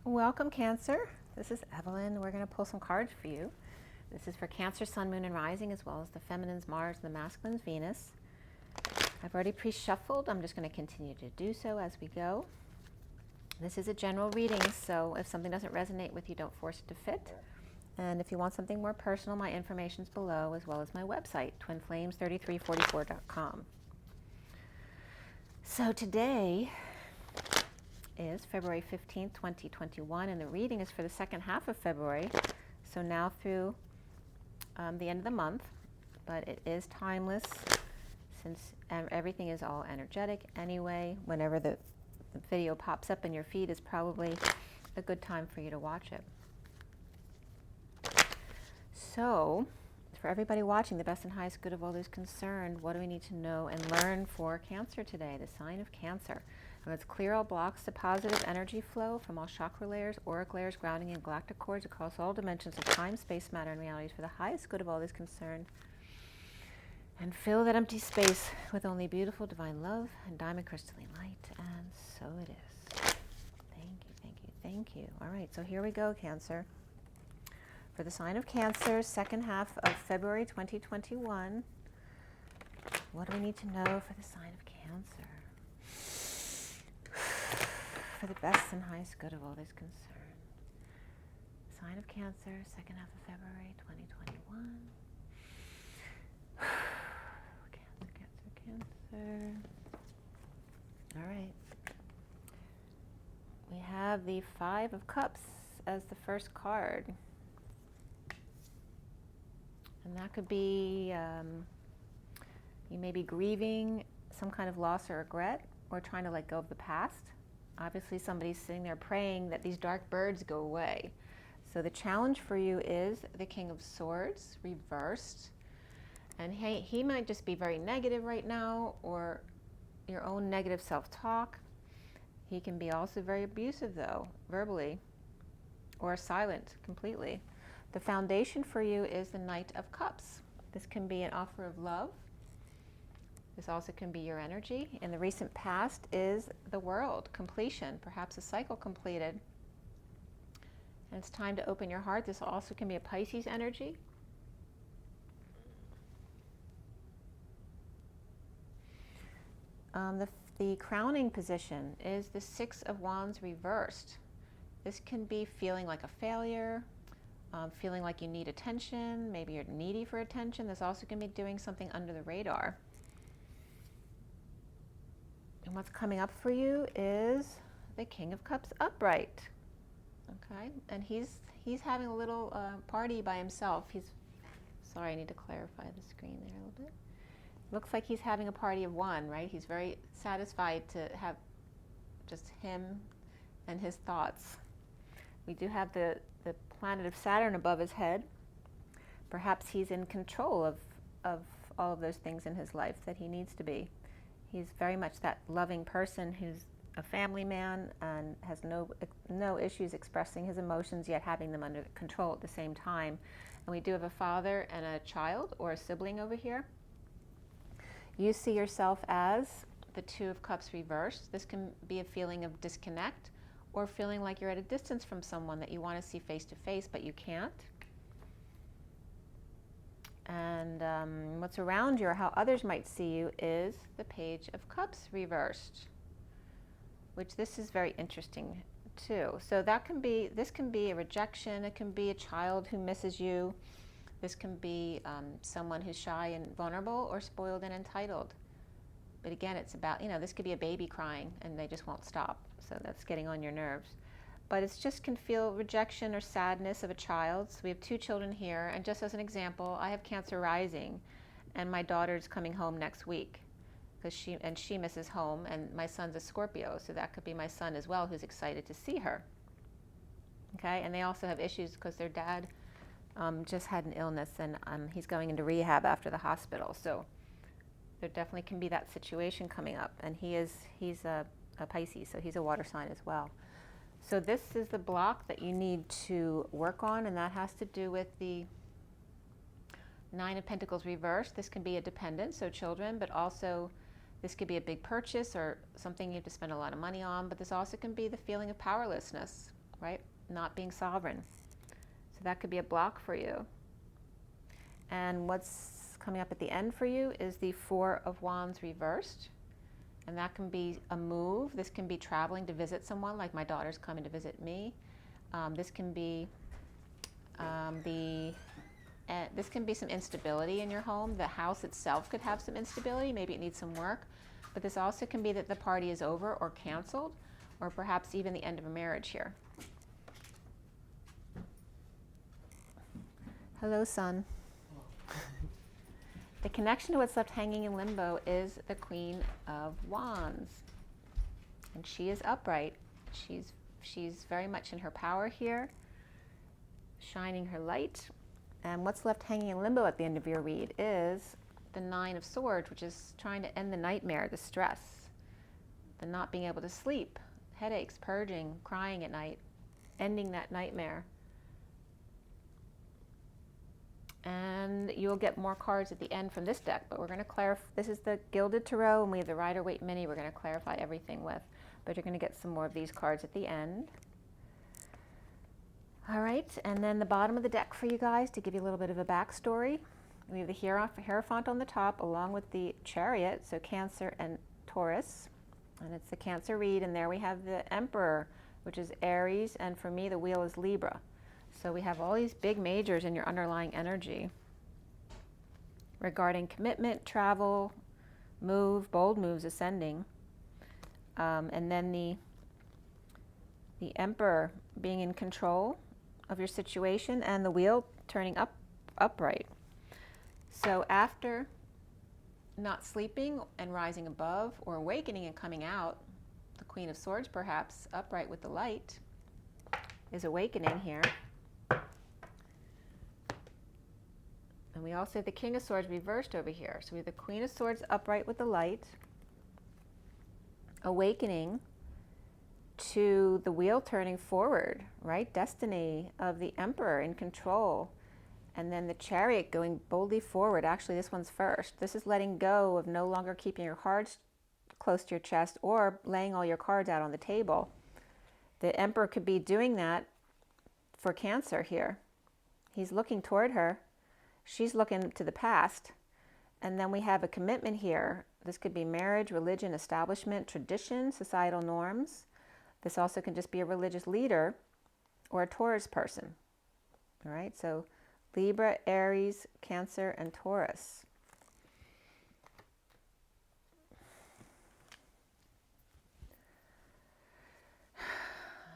Welcome, Cancer. This is Evelyn. We're going to pull some cards for you. This is for Cancer, Sun, Moon, and Rising, as well as the Feminine's Mars and the Masculine's Venus. I've already pre-shuffled. I'm just going to continue to do so as we go. This is a general reading, so if something doesn't resonate with you, don't force it to fit. And if you want something more personal, my information's below, as well as my website, twinflames3344.com. So today is February 15th, 2021, and the reading is for the second half of February, so now through the end of the month, but it is timeless since everything is all energetic anyway. Whenever the video pops up in your feed is probably a good time for you to watch it. So, for everybody watching, the best and highest good of all those concerned, what do we need to know and learn for Cancer today, the sign of Cancer? Let's clear all blocks to positive energy flow from all chakra layers, auric layers, grounding, and galactic cords across all dimensions of time, space, matter, and realities for the highest good of all those concerned. And fill that empty space with only beautiful divine love and diamond crystalline light. And so it is. Thank you, thank you, thank you. All right, so here we go, Cancer. For the sign of Cancer, second half of February 2021, what do we need to know for the sign of Cancer? For the best and highest good of all those concerned. Sign of Cancer, second half of February 2021. Cancer, Cancer, Cancer. All right. We have the Five of Cups as the first card. And that could be, you may be grieving some kind of loss or regret, or trying to let go of the past. Obviously, somebody's sitting there praying that these dark birds go away. So the challenge for you is the King of Swords, reversed. And he might just be very negative right now, or your own negative self-talk. He can be also very abusive, though, verbally, or silent completely. The foundation for you is the Knight of Cups. This can be an offer of love. This also can be your energy. In the recent past is the World, completion, perhaps a cycle completed. And it's time to open your heart. This also can be a Pisces energy. The crowning position is the Six of Wands reversed. This can be feeling like a failure, feeling like you need attention, maybe you're needy for attention. This also can be doing something under the radar. And what's coming up for you is the King of Cups upright. Okay, and he's having a little party by himself. Sorry, I need to clarify the screen there a little bit. Looks like he's having a party of one, right? He's very satisfied to have just him and his thoughts. We do have the planet of Saturn above his head. Perhaps he's in control of all of those things in his life that he needs to be. He's very much that loving person who's a family man and has no issues expressing his emotions, yet having them under control at the same time. And we do have a father and a child or a sibling over here. You see yourself as the Two of Cups reversed. This can be a feeling of disconnect, or feeling like you're at a distance from someone that you want to see face to face, but you can't. And what's around you, or how others might see you, is the Page of Cups reversed, which this is very interesting too. So this can be a rejection. It can be a child who misses you. This can be someone who's shy and vulnerable, or spoiled and entitled. But again, it's about, this could be a baby crying and they just won't stop. So that's getting on your nerves. But it's just can feel rejection or sadness of a child. So we have two children here. And just as an example, I have Cancer rising, and my daughter's coming home next week because she misses home, and my son's a Scorpio. So that could be my son as well, who's excited to see her. Okay, and they also have issues because their dad just had an illness, and he's going into rehab after the hospital. So there definitely can be that situation coming up. And he's a Pisces, so he's a water sign as well. So this is the block that you need to work on, and that has to do with the Nine of Pentacles reversed. This can be a dependent, so children, but also this could be a big purchase or something you have to spend a lot of money on. But this also can be the feeling of powerlessness, right? Not being sovereign. So that could be a block for you. And what's coming up at the end for you is the Four of Wands reversed. And that can be a move. This can be traveling to visit someone, like my daughter's coming to visit me. This can be this can be some instability in your home. The house itself could have some instability. Maybe it needs some work. But this also can be that the party is over or canceled, or perhaps even the end of a marriage here. Hello, son. The connection to what's left hanging in limbo is the Queen of Wands. And she is upright. She's very much in her power here, shining her light. And what's left hanging in limbo at the end of your read is the Nine of Swords, which is trying to end the nightmare, the stress, the not being able to sleep, headaches, purging, crying at night, ending that nightmare. And you'll get more cards at the end from this deck, but we're going to clarify. This is the Gilded Tarot, and we have the Rider-Waite Mini we're going to clarify everything with. But you're going to get some more of these cards at the end. All right, and then the bottom of the deck for you guys to give you a little bit of a backstory. We have the Hierophant on the top, along with the Chariot, so Cancer and Taurus. And it's the Cancer read, and there we have the Emperor, which is Aries, and for me, the wheel is Libra. So we have all these big majors in your underlying energy regarding commitment, travel, move, bold moves, ascending. And then the Emperor being in control of your situation, and the wheel turning upright. So after not sleeping and rising above, or awakening and coming out, the Queen of Swords perhaps, upright with the light, is awakening here. And we also have the King of Swords reversed over here. So we have the Queen of Swords upright with the light, awakening to the wheel turning forward, right? Destiny of the Emperor in control. And then the Chariot going boldly forward. Actually, this one's first. This is letting go of no longer keeping your cards close to your chest or laying all your cards out on the table. The Emperor could be doing that for Cancer here. He's looking toward her. She's looking to the past. And then we have a commitment here. This could be marriage, religion, establishment, tradition, societal norms. This also can just be a religious leader or a Taurus person. All right, so Libra, Aries, Cancer, and Taurus.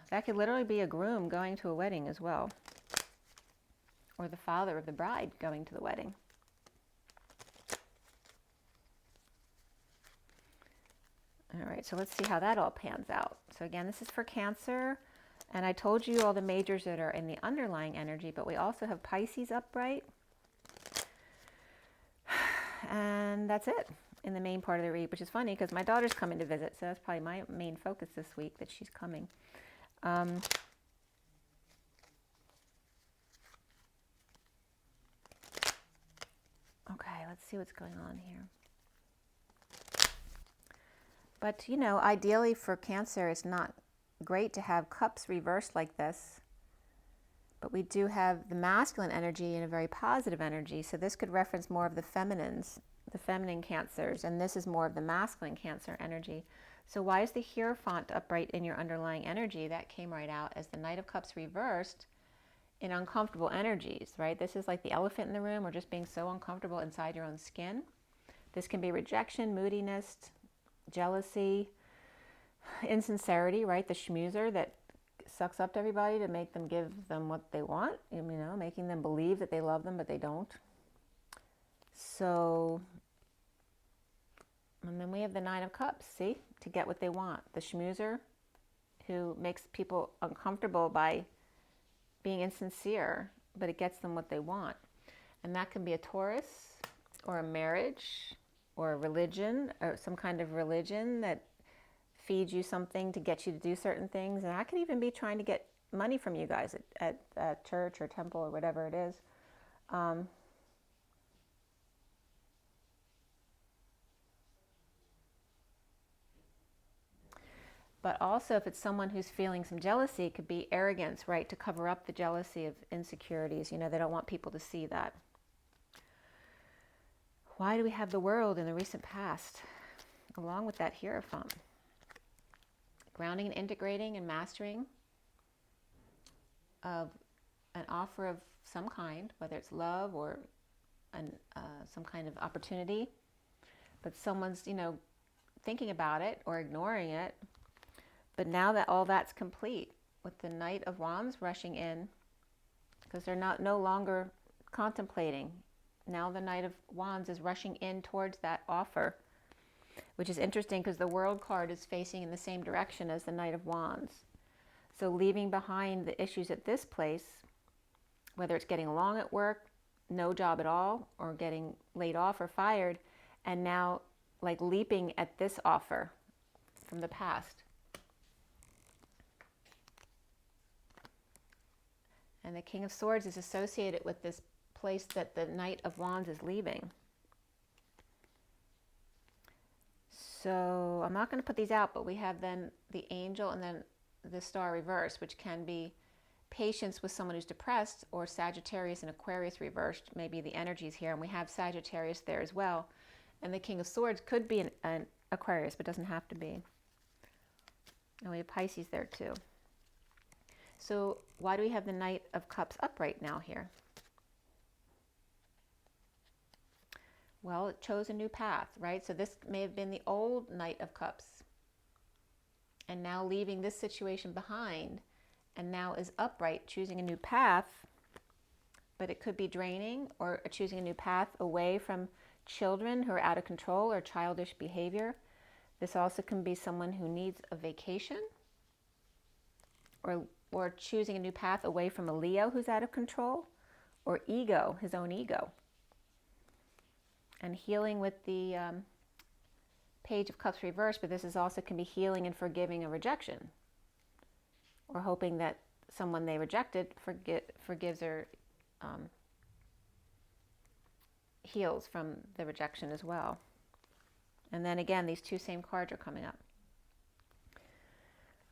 That could literally be a groom going to a wedding as well, or the father of the bride going to the wedding. All right, so let's see how that all pans out. So again, this is for Cancer, and I told you all the majors that are in the underlying energy, but we also have Pisces upright. And that's it in the main part of the read, which is funny because my daughter's coming to visit, so that's probably my main focus this week, that she's coming. Okay, let's see what's going on here. But, you know, ideally for Cancer, it's not great to have cups reversed like this. But we do have the masculine energy and a very positive energy. So this could reference more of the feminines, the feminine Cancers. And this is more of the masculine Cancer energy. So why is the Hierophant upright in your underlying energy? That came right out as the Knight of Cups reversed in uncomfortable energies, right? This is like the elephant in the room, or just being so uncomfortable inside your own skin. This can be rejection, moodiness, jealousy, insincerity, right? The schmoozer that sucks up to everybody to make them give them what they want, you know, making them believe that they love them, but they don't. So, and then we have the Nine of Cups, see, to get what they want. The schmoozer who makes people uncomfortable by being insincere, but it gets them what they want. And that can be a Taurus, or a marriage, or a religion, or some kind of religion that feeds you something to get you to do certain things. And I could even be trying to get money from you guys at church or temple or whatever it is. But also, if it's someone who's feeling some jealousy, it could be arrogance, right? To cover up the jealousy of insecurities. You know, they don't want people to see that. Why do we have the World in the recent past, along with that Hierophant? Grounding and integrating and mastering of an offer of some kind, whether it's love or some kind of opportunity, but someone's, you know, thinking about it or ignoring it. But now that all that's complete, with the Knight of Wands rushing in, because they're no longer contemplating. Now the Knight of Wands is rushing in towards that offer, which is interesting because the World card is facing in the same direction as the Knight of Wands. So leaving behind the issues at this place, whether it's getting along at work, no job at all, or getting laid off or fired, and now like leaping at this offer from the past. And the King of Swords is associated with this place that the Knight of Wands is leaving. So I'm not going to put these out, but we have then the Angel and then the Star reversed, which can be patience with someone who's depressed, or Sagittarius and Aquarius reversed. Maybe the energies here, and we have Sagittarius there as well. And the King of Swords could be an Aquarius, but doesn't have to be. And we have Pisces there too. So why do we have the Knight of Cups upright now here? Well, it chose a new path, right? So this may have been the old Knight of Cups, and now leaving this situation behind, and now is upright, choosing a new path. But it could be draining, or choosing a new path away from children who are out of control or childish behavior. This also can be someone who needs a vacation, or choosing a new path away from a Leo who's out of control, or ego, his own ego. And healing with the Page of Cups reversed, but this is also can be healing and forgiving a rejection, or hoping that someone they rejected forgives or heals from the rejection as well. And then again, these two same cards are coming up.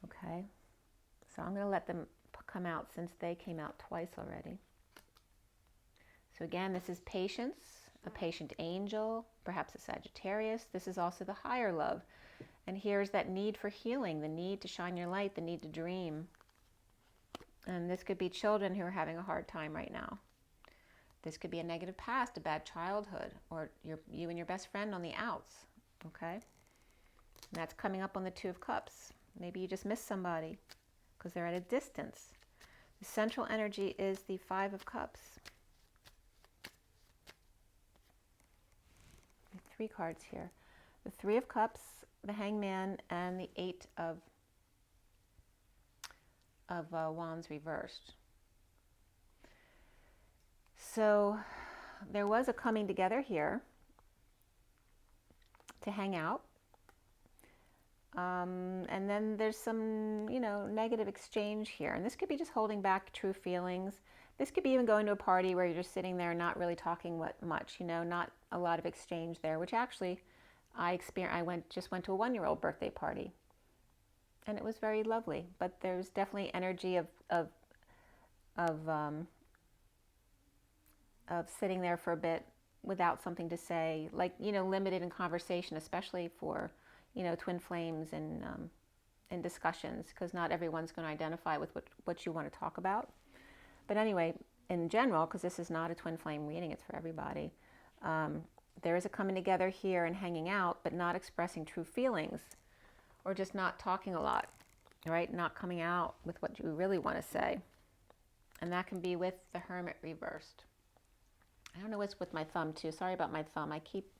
Okay, so I'm going to let them come out since they came out twice already. So again, this is patience, a patient angel, perhaps a Sagittarius. This is also the higher love. And here's that need for healing, the need to shine your light, the need to dream. And this could be children who are having a hard time right now. This could be a negative past, a bad childhood, or you and your best friend on the outs, okay? And that's coming up on the Two of Cups. Maybe you just missed somebody because they're at a distance. The central energy is the Five of Cups. Three cards here. The Three of Cups, the Hangman, and the Eight of Wands reversed. So there was a coming together here to hang out. And then there's some, negative exchange here. And this could be just holding back true feelings. This could be even going to a party where you're just sitting there not really talking much, not a lot of exchange there, which actually I experienced. I just went to a 1-year-old birthday party, and it was very lovely. But there's definitely energy of sitting there for a bit without something to say, like, limited in conversation, especially for, twin flames and discussions, because not everyone's going to identify with what you want to talk about. But anyway, in general, because this is not a twin flame reading, it's for everybody, there is a coming together here and hanging out, but not expressing true feelings, or just not talking a lot, right? Not coming out with what you really want to say. And that can be with the Hermit reversed. I don't know what's with my thumb too. Sorry about my thumb. I keep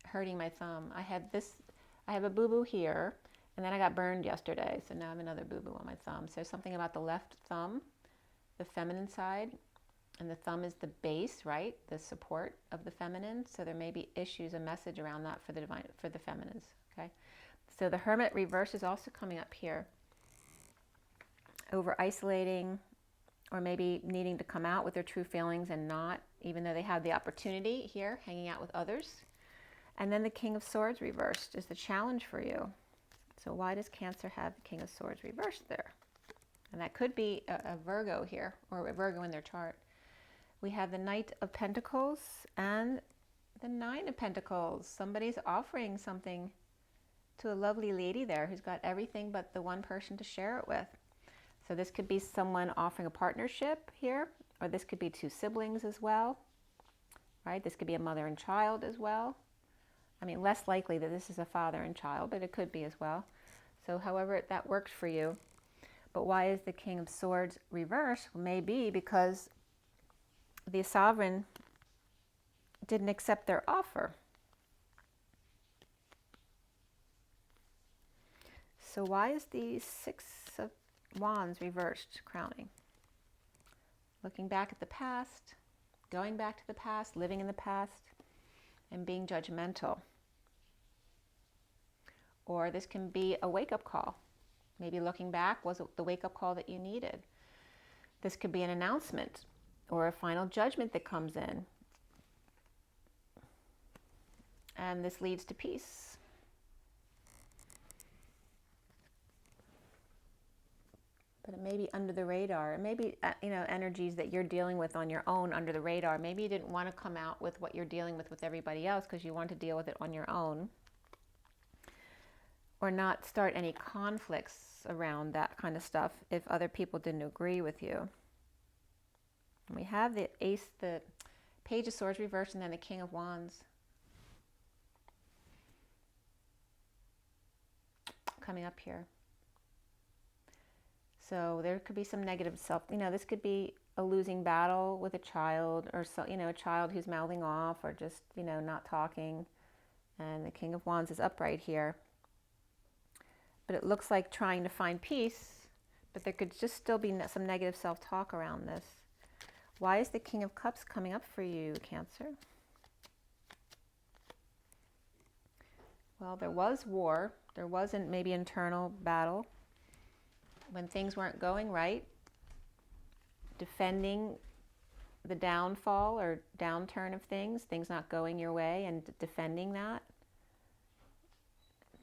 hurting my thumb. I have a boo-boo here, and then I got burned yesterday, so now I have another boo-boo on my thumb. So something about the left thumb, the feminine side, and the thumb is the base, right? The support of the feminine. So there may be issues, a message around that for the feminines, okay? So the Hermit reverse is also coming up here. Over isolating, or maybe needing to come out with their true feelings and not, even though they have the opportunity here, hanging out with others. And then the King of Swords reversed is the challenge for you. So why does Cancer have the King of Swords reversed there? And that could be a Virgo here, or a Virgo in their chart. We have the Knight of Pentacles and the Nine of Pentacles. Somebody's offering something to a lovely lady there who's got everything but the one person to share it with. So this could be someone offering a partnership here, or this could be two siblings as well, right? This could be a mother and child as well. I mean, less likely that this is a father and child, but it could be as well. So however that works for you. But why is the King of Swords reversed? Maybe because the sovereign didn't accept their offer. So why is the Six of Wands reversed crowning? Looking back at the past, going back to the past, living in the past, and being judgmental. Or this can be a wake-up call. Maybe looking back was the wake-up call that you needed. This could be an announcement or a final judgment that comes in. And this leads to peace. But it may be under the radar. It may be, energies that you're dealing with on your own under the radar. Maybe you didn't want to come out with what you're dealing with everybody else because you want to deal with it on your own. Or not start any conflicts around that kind of stuff if other people didn't agree with you. And we have the Page of Swords reversed, and then the King of Wands coming up here. So there could be some negative this could be a losing battle with a child, or a child who's mouthing off, or just, not talking. And the King of Wands is upright here. But it looks like trying to find peace, but there could just still be some negative self-talk around this. Why is the King of Cups coming up for you, Cancer? Well, there was war. There wasn't maybe internal battle. When things weren't going right, defending the downfall or downturn of things not going your way, and defending that.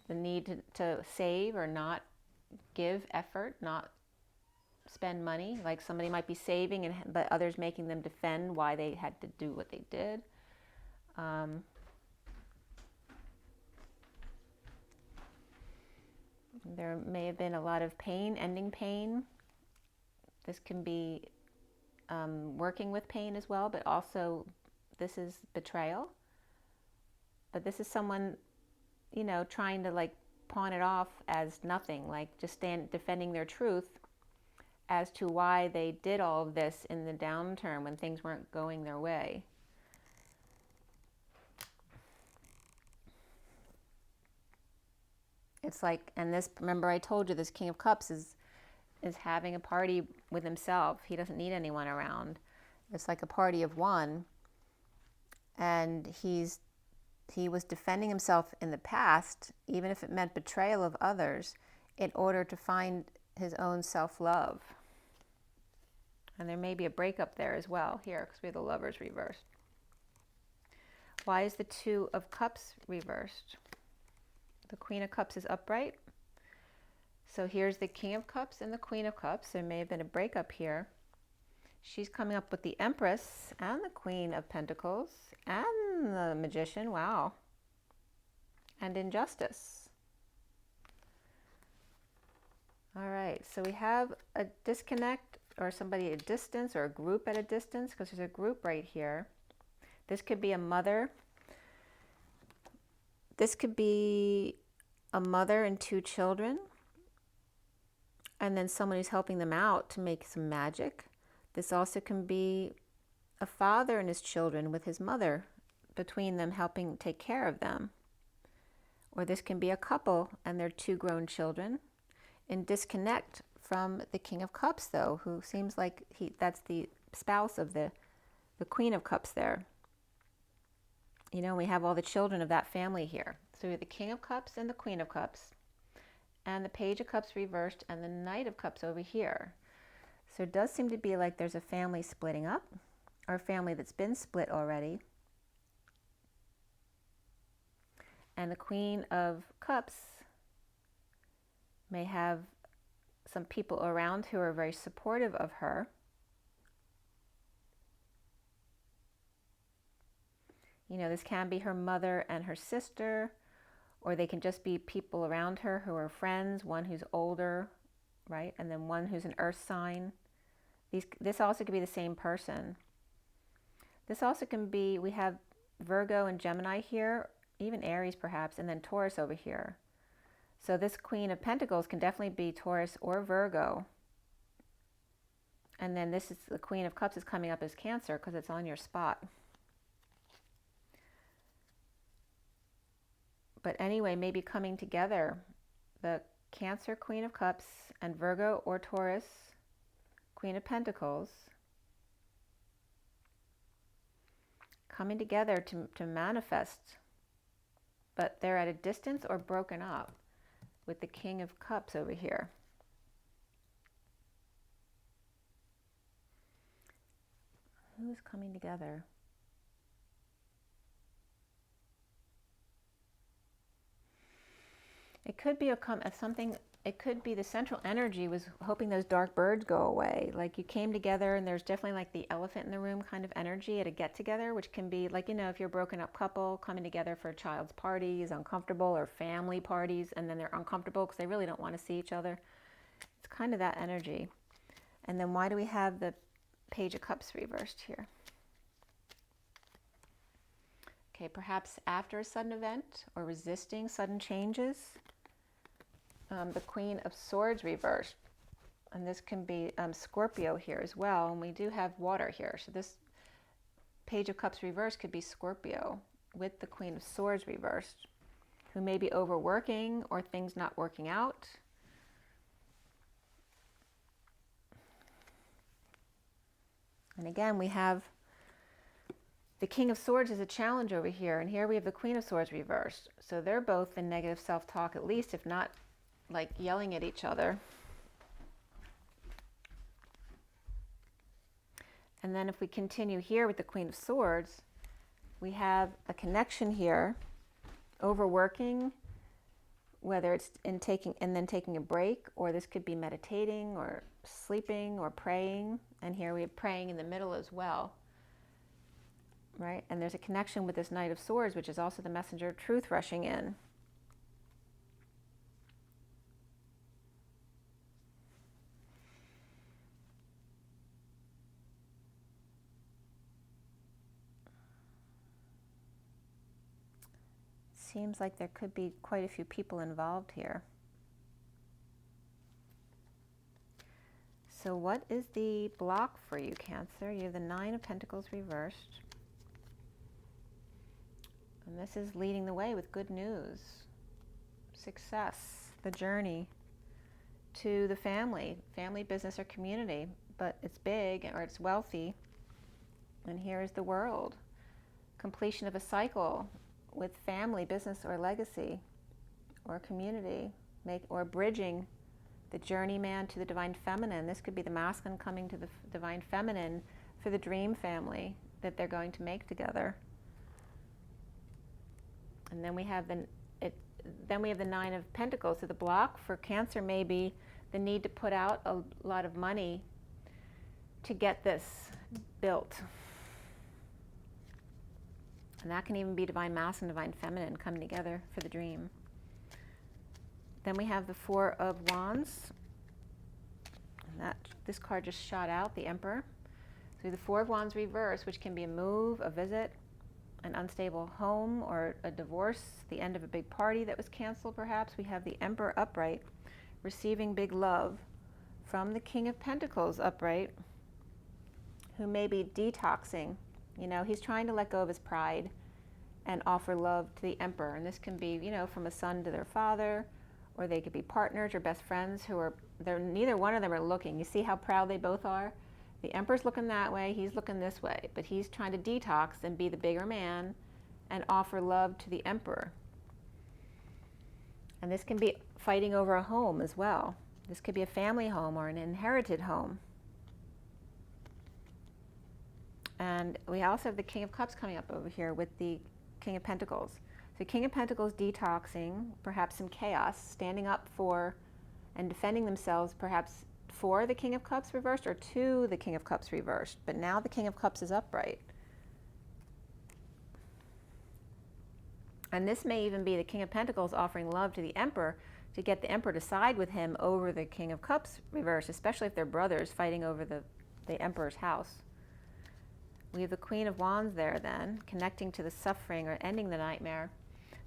The need to save or not give effort, not spend money. Like somebody might be saving, but others making them defend why they had to do what they did. There may have been a lot of pain, ending pain. This can be working with pain as well, but also this is betrayal. But this is someone, trying to pawn it off as nothing, just defending their truth as to why they did all of this in the downturn when things weren't going their way. It's and this, remember I told you, this King of Cups is having a party with himself. He doesn't need anyone around. It's like a party of one. And he was defending himself in the past, even if it meant betrayal of others, in order to find his own self-love. And there may be a breakup there as well here, because we have the Lovers reversed. Why is the Two of Cups reversed? The Queen of Cups is upright. So here's the King of Cups and the Queen of Cups. There may have been a breakup here. She's coming up with the Empress and the Queen of Pentacles and the Magician. Wow. And Injustice. All right, so we have a disconnect, or somebody at a distance, or a group at a distance, because there's a group right here. This could be a mother. This could be a mother and two children, and then someone who's helping them out to make some magic. This also can be a father and his children with his mother, between them helping take care of them. Or this can be a couple and their two grown children, in disconnect from the King of Cups, though, who seems like that's the spouse of the Queen of Cups there. We have all the children of that family here. So we have the King of Cups and the Queen of Cups, and the Page of Cups reversed, and the Knight of Cups over here. So it does seem to be like there's a family splitting up, or a family that's been split already. And the Queen of Cups may have some people around who are very supportive of her. You know, this can be her mother and her sister, or they can just be people around her who are friends, one who's older, right? And then one who's an earth sign. This also could be the same person. This also can be, we have Virgo and Gemini here, even Aries perhaps, and then Taurus over here. So this Queen of Pentacles can definitely be Taurus or Virgo. And then this is the Queen of Cups is coming up as Cancer because it's on your spot. But anyway, maybe coming together, the Cancer Queen of Cups and Virgo or Taurus Queen of Pentacles coming together to manifest, but they're at a distance or broken up with the King of Cups over here. Who is coming together? It could be something, it could be the central energy was hoping those dark birds go away. Like you came together and there's definitely like the elephant in the room kind of energy at a get together, which can be like, you know, if you're a broken up couple coming together for a child's party is uncomfortable, or family parties, and then they're uncomfortable because they really don't want to see each other. It's kind of that energy. And then why do we have the Page of Cups reversed here? Okay, perhaps after a sudden event or resisting sudden changes. The Queen of Swords reversed, and this can be Scorpio here as well, and we do have water here, so this Page of Cups reversed could be Scorpio with the Queen of Swords reversed, who may be overworking or things not working out. And again, we have the King of Swords is a challenge over here, and here we have the Queen of Swords reversed, so they're both in negative self-talk, at least, if not like yelling at each other. And then if we continue here with the Queen of Swords, we have a connection here, overworking, whether it's in taking and then taking a break, or this could be meditating or sleeping or praying. And here we have praying in the middle as well, right? And there's a connection with this Knight of Swords, which is also the messenger of truth rushing in. Seems like there could be quite a few people involved here. So what is the block for you, Cancer? You have the Nine of Pentacles reversed. And this is leading the way with good news, success, the journey to the family, business, or community. But it's big or it's wealthy. And here is the world. Completion of a cycle with family, business, or legacy, or community, or bridging the journeyman to the divine feminine. This could be the masculine coming to the divine feminine for the dream family that they're going to make together. And then we have the Nine of Pentacles. So the block for Cancer may be the need to put out a lot of money to get this built. And that can even be divine masculine, divine feminine coming together for the dream. Then we have the Four of Wands. And this card just shot out, the Emperor. So the Four of Wands reverse, which can be a move, a visit, an unstable home, or a divorce, the end of a big party that was canceled perhaps. We have the Emperor upright, receiving big love from the King of Pentacles upright, who may be detoxing. You know, he's trying to let go of his pride and offer love to the Emperor. And this can be, you know, from a son to their father, or they could be partners or best friends who are, neither one of them are looking. You see how proud they both are? The Emperor's looking that way, he's looking this way, but he's trying to detox and be the bigger man and offer love to the Emperor. And this can be fighting over a home as well. This could be a family home or an inherited home. And we also have the King of Cups coming up over here with the King of Pentacles. So King of Pentacles detoxing, perhaps some chaos, standing up for and defending themselves perhaps for the King of Cups reversed or to the King of Cups reversed. But now the King of Cups is upright. And this may even be the King of Pentacles offering love to the Emperor to get the Emperor to side with him over the King of Cups reversed, especially if they're brothers fighting over the Emperor's house. We have the Queen of Wands there then, connecting to the suffering or ending the nightmare.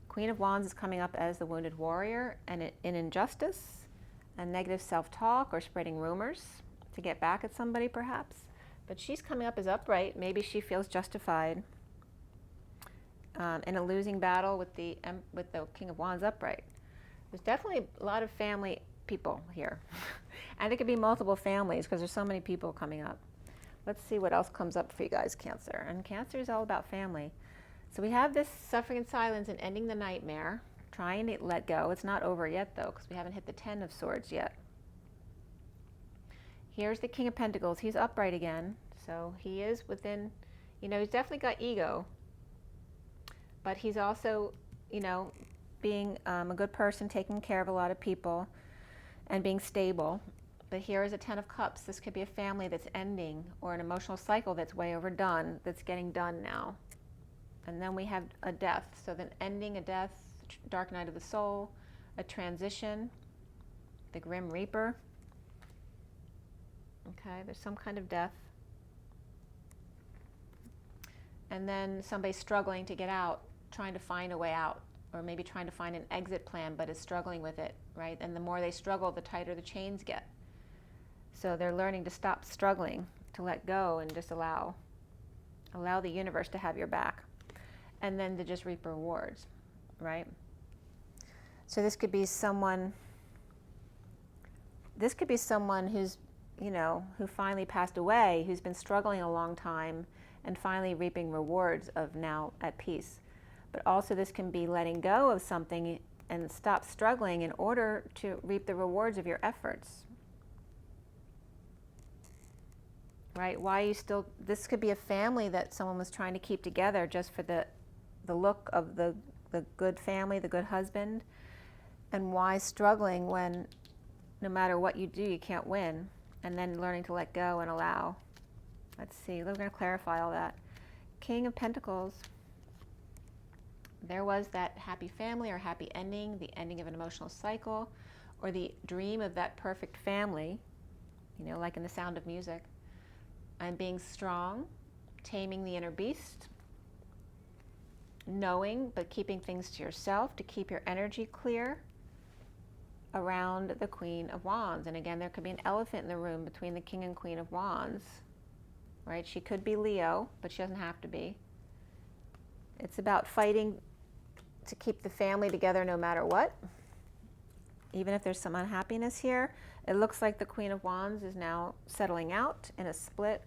Queen of Wands is coming up as the wounded warrior and in injustice and negative self-talk or spreading rumors to get back at somebody perhaps. But she's coming up as upright. Maybe she feels justified in a losing battle with the King of Wands upright. There's definitely a lot of family people here. And it could be multiple families because there's so many people coming up. Let's see what else comes up for you guys, Cancer. And Cancer is all about family. So we have this suffering in silence and ending the nightmare, trying to let go. It's not over yet, though, because we haven't hit the Ten of Swords yet. Here's the King of Pentacles. He's upright again. So he is within, he's definitely got ego. But he's also, being a good person, taking care of a lot of people, and being stable. But here is a Ten of Cups. This could be a family that's ending, or an emotional cycle that's way overdone, that's getting done now. And then we have a death. So then ending, a death, dark night of the soul, a transition, the Grim Reaper. Okay, there's some kind of death. And then somebody struggling to get out, trying to find a way out, or maybe trying to find an exit plan, but is struggling with it, right? And the more they struggle, the tighter the chains get. So they're learning to stop struggling, to let go and just allow the universe to have your back. And then to just reap rewards, right? So this could be someone who's, who finally passed away, who's been struggling a long time and finally reaping rewards of now at peace. But also this can be letting go of something and stop struggling in order to reap the rewards of your efforts. Right? Why you still, this could be a family that someone was trying to keep together just for the look of the good family, the good husband. And why struggling when no matter what you do, you can't win. And then learning to let go and allow. Let's see, we're going to clarify all that. King of Pentacles. There was that happy family or happy ending, the ending of an emotional cycle, or the dream of that perfect family, like in The Sound of Music. And being strong, taming the inner beast, knowing but keeping things to yourself to keep your energy clear around the Queen of Wands. And again, there could be an elephant in the room between the King and Queen of Wands, right? She could be Leo, but she doesn't have to be. It's about fighting to keep the family together no matter what. Even if there's some unhappiness here, it looks like the Queen of Wands is now settling out in a split,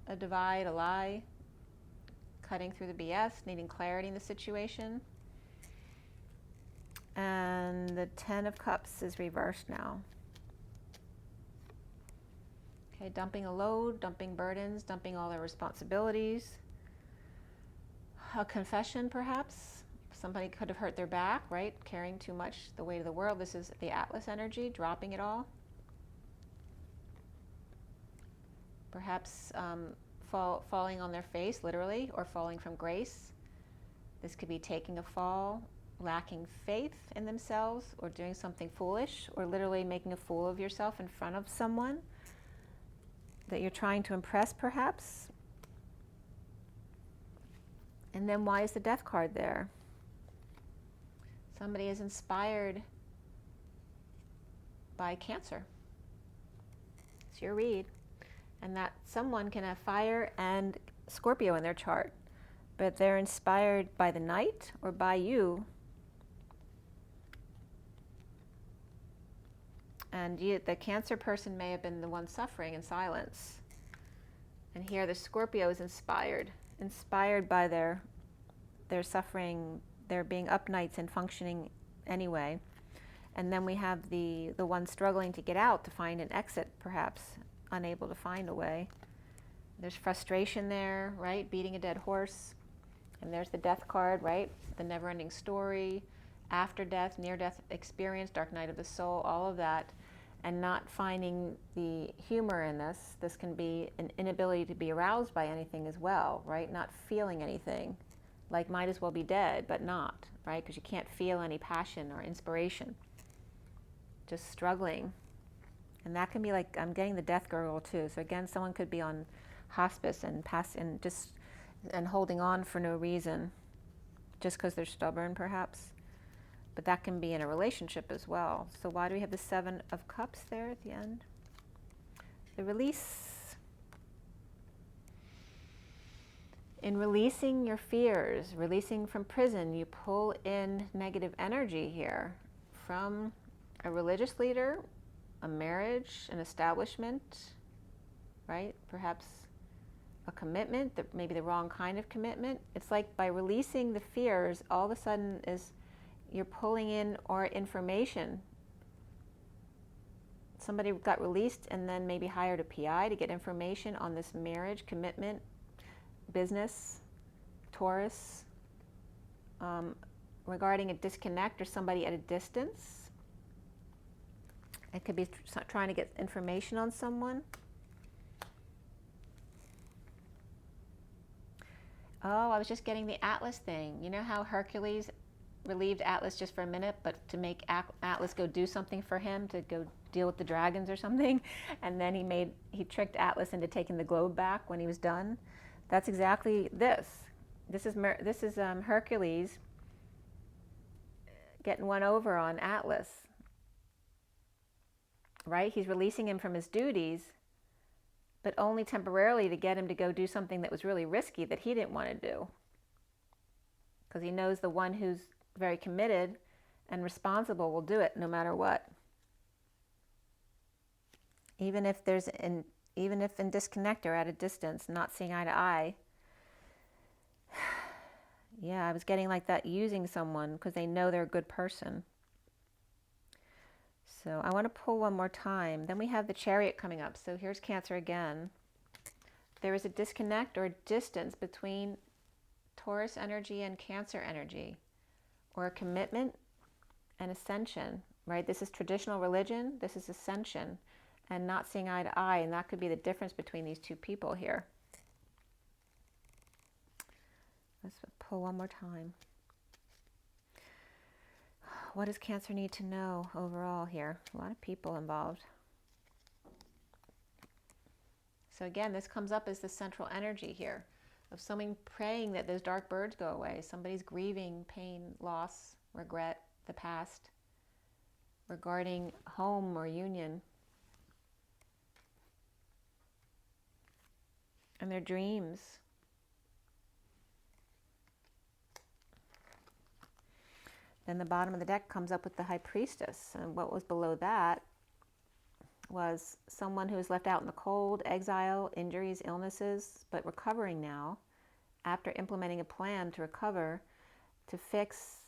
a divide, a lie, cutting through the BS, needing clarity in the situation. And the Ten of Cups is reversed now. Okay, dumping a load, dumping burdens, dumping all their responsibilities. A confession, perhaps. Somebody could have hurt their back, right? Carrying too much, the weight of the world. This is the Atlas energy, dropping it all. Perhaps falling on their face, literally, or falling from grace. This could be taking a fall, lacking faith in themselves, or doing something foolish, or literally making a fool of yourself in front of someone that you're trying to impress, perhaps. And then why is the Death card there? Somebody is inspired by Cancer. It's your read. And that someone can have fire and Scorpio in their chart, but they're inspired by the Knight or by you. And the Cancer person may have been the one suffering in silence. And here the Scorpio is inspired by their suffering, their being up nights and functioning anyway. And then we have the one struggling to get out, to find an exit, perhaps, unable to find a way. There's frustration there, right? Beating a dead horse. And there's the Death card, right? The never-ending story. after death, near-death experience, dark night of the soul, all of that, and not finding the humor in this. This can be an inability to be aroused by anything as well, right? Not feeling anything, like might as well be dead, but not, right? Because you can't feel any passion or inspiration. Just struggling. And that can be like, I'm getting the death gurgle too. So again, someone could be on hospice and holding on for no reason, just because they're stubborn perhaps. But that can be in a relationship as well. So why do we have the Seven of Cups there at the end? The release. In releasing your fears, releasing from prison, you pull in negative energy here from a religious leader, a marriage, an establishment, right? Perhaps a commitment, maybe the wrong kind of commitment. It's like by releasing the fears, all of a sudden you're pulling in or information. Somebody got released and then maybe hired a PI to get information on this marriage, commitment, business, Taurus, regarding a disconnect or somebody at a distance. It could be trying to get information on someone. Oh, I was just getting the Atlas thing. You know how Hercules relieved Atlas just for a minute, but to make Atlas go do something for him, to go deal with the dragons or something, and then he tricked Atlas into taking the globe back when he was done. That's exactly this. This is Hercules getting one over on Atlas, right? He's releasing him from his duties, but only temporarily to get him to go do something that was really risky that he didn't want to do, because he knows the one who's very committed and responsible will do it no matter what. Even if in disconnect or at a distance, not seeing eye to eye. Yeah, I was getting like that, using someone because they know they're a good person. So I want to pull one more time. Then we have the Chariot coming up. So here's Cancer again. There is a disconnect or a distance between Taurus energy and Cancer energy, or a commitment and ascension, right? This is traditional religion, this is ascension, and not seeing eye to eye, and that could be the difference between these two people here. Let's pull one more time. What does Cancer need to know overall here? A lot of people involved. So again, this comes up as the central energy here of someone praying that those dark birds go away. Somebody's grieving pain, loss, regret, the past, regarding home or union. And their dreams. Then the bottom of the deck comes up with the High Priestess. And what was below that was someone who was left out in the cold, exile, injuries, illnesses, but recovering now after implementing a plan to recover, to fix,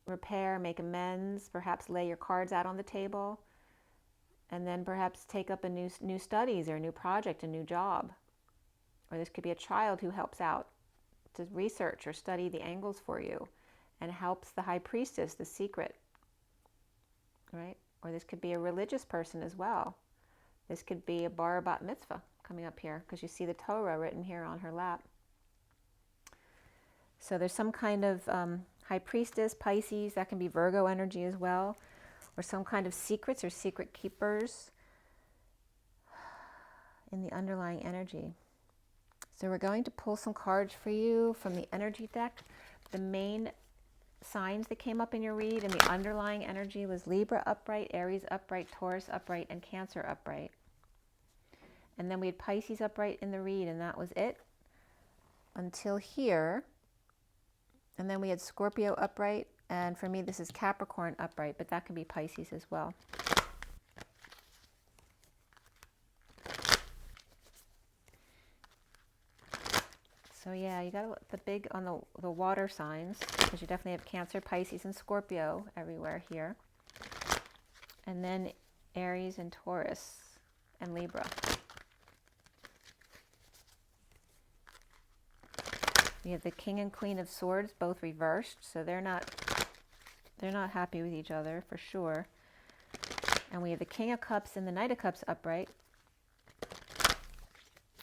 repair, make amends, perhaps lay your cards out on the table, and then perhaps take up a new studies or a new project, a new job. Or this could be a child who helps out to research or study the angles for you and helps the High Priestess, the secret, right? Or this could be a religious person as well. This could be a bar bat mitzvah coming up here, because you see the Torah written here on her lap. So there's some kind of High Priestess, Pisces, that can be Virgo energy as well, or some kind of secrets or secret keepers in the underlying energy. So we're going to pull some cards for you from the energy deck. The main signs that came up in your read and the underlying energy was Libra upright, Aries upright, Taurus upright, and Cancer upright. And then we had Pisces upright in the read, and that was it until here. And then we had Scorpio upright, and for me this is Capricorn upright, but that can be Pisces as well. So yeah, you got the big on the water signs, because you definitely have Cancer, Pisces, and Scorpio everywhere here. And then Aries and Taurus and Libra. You have the King and Queen of Swords, both reversed, so they're not They're not happy with each other, for sure. And we have the King of Cups and the Knight of Cups upright.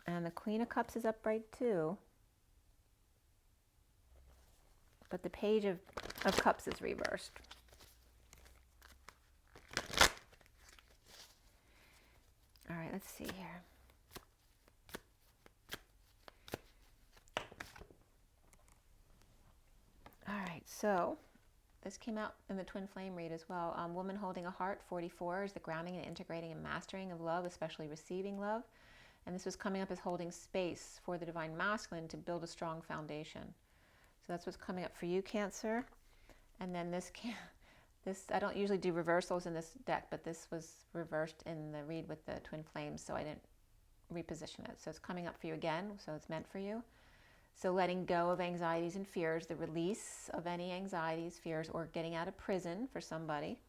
And the Queen of Cups is upright too. But the Page of Cups is reversed. All right, let's see here. All right, so this came out in the Twin Flame read as well. Woman Holding a Heart, 44, is the grounding and integrating and mastering of love, especially receiving love. And this was coming up as holding space for the Divine Masculine to build a strong foundation. So that's what's coming up for you, Cancer. And then this, I don't usually do reversals in this deck, but this was reversed in the read with the Twin Flames, so I didn't reposition it. So it's coming up for you again, so it's meant for you. So letting go of anxieties and fears, the release of any anxieties, fears, or getting out of prison for somebody.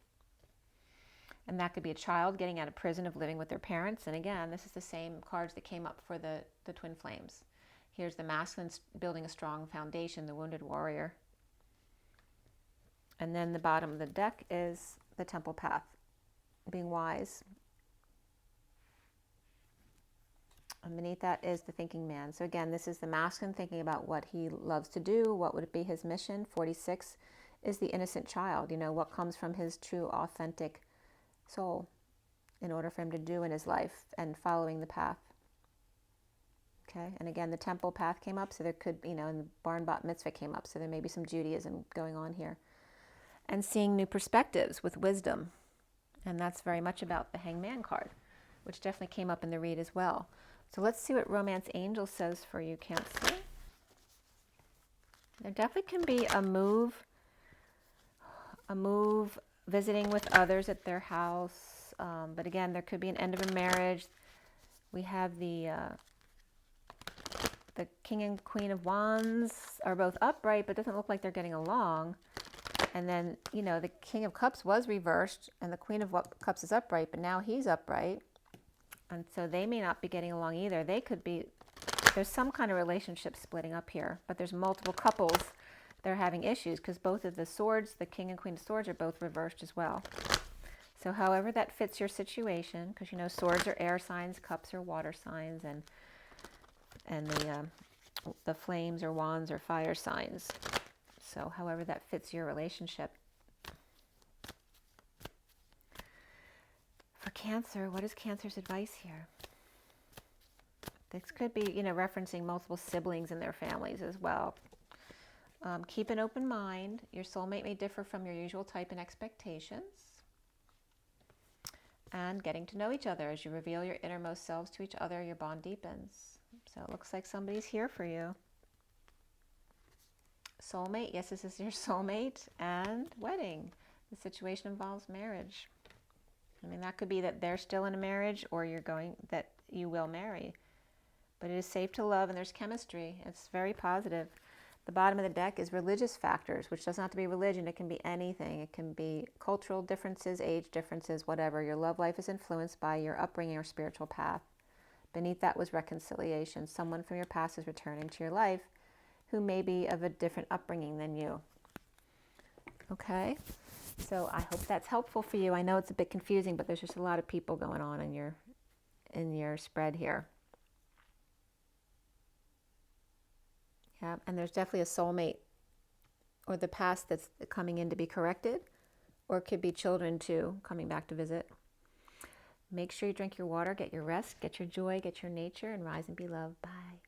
And that could be a child getting out of prison of living with their parents. And again, this is the same cards that came up for the Twin Flames. Here's the masculine building a strong foundation, the wounded warrior. And then the bottom of the deck is the Temple Path, being wise. And beneath that is the thinking man. So again, this is the masculine thinking about what he loves to do, what would be his mission. 46 is the innocent child, you know, what comes from his true, authentic soul in order for him to do in his life and following the path. Okay, and again, the temple path came up, so there could, you know, and the barn bat mitzvah came up, so there may be some Judaism going on here. And seeing new perspectives with wisdom. And that's very much about the Hangman card, which definitely came up in the read as well. So let's see what Romance Angel says for you, Cancer. There definitely can be a move, visiting with others at their house. But again, there could be an end of a marriage. We have the King and Queen of Wands are both upright, but doesn't look like they're getting along. And then, you know, the King of Cups was reversed, and the Queen of Cups is upright, but now he's upright. And so they may not be getting along either. They could be, there's some kind of relationship splitting up here, but there's multiple couples that are having issues because both of the swords, the King and Queen of Swords, are both reversed as well. So however that fits your situation, because you know swords are air signs, cups are water signs, and the flames or wands are fire signs. So however that fits your relationship. For Cancer, what is Cancer's advice here? This could be, you know, referencing multiple siblings in their families as well. Keep an open mind. Your soulmate may differ from your usual type and expectations. And getting to know each other. As you reveal your innermost selves to each other, your bond deepens. So it looks like somebody's here for you. Soulmate, yes, this is your soulmate. And wedding. The situation involves marriage. I mean, that could be that they're still in a marriage or that you will marry. But it is safe to love and there's chemistry. It's very positive. The bottom of the deck is religious factors, which doesn't have to be religion. It can be anything. It can be cultural differences, age differences, whatever. Your love life is influenced by your upbringing or spiritual path. Beneath that was reconciliation. Someone from your past is returning to your life who may be of a different upbringing than you. Okay? So I hope that's helpful for you. I know it's a bit confusing, but there's just a lot of people going on in your spread here. Yeah, and there's definitely a soulmate or the past that's coming in to be corrected, or it could be children too coming back to visit. Make sure you drink your water, get your rest, get your joy, get your nature, and rise and be loved. Bye.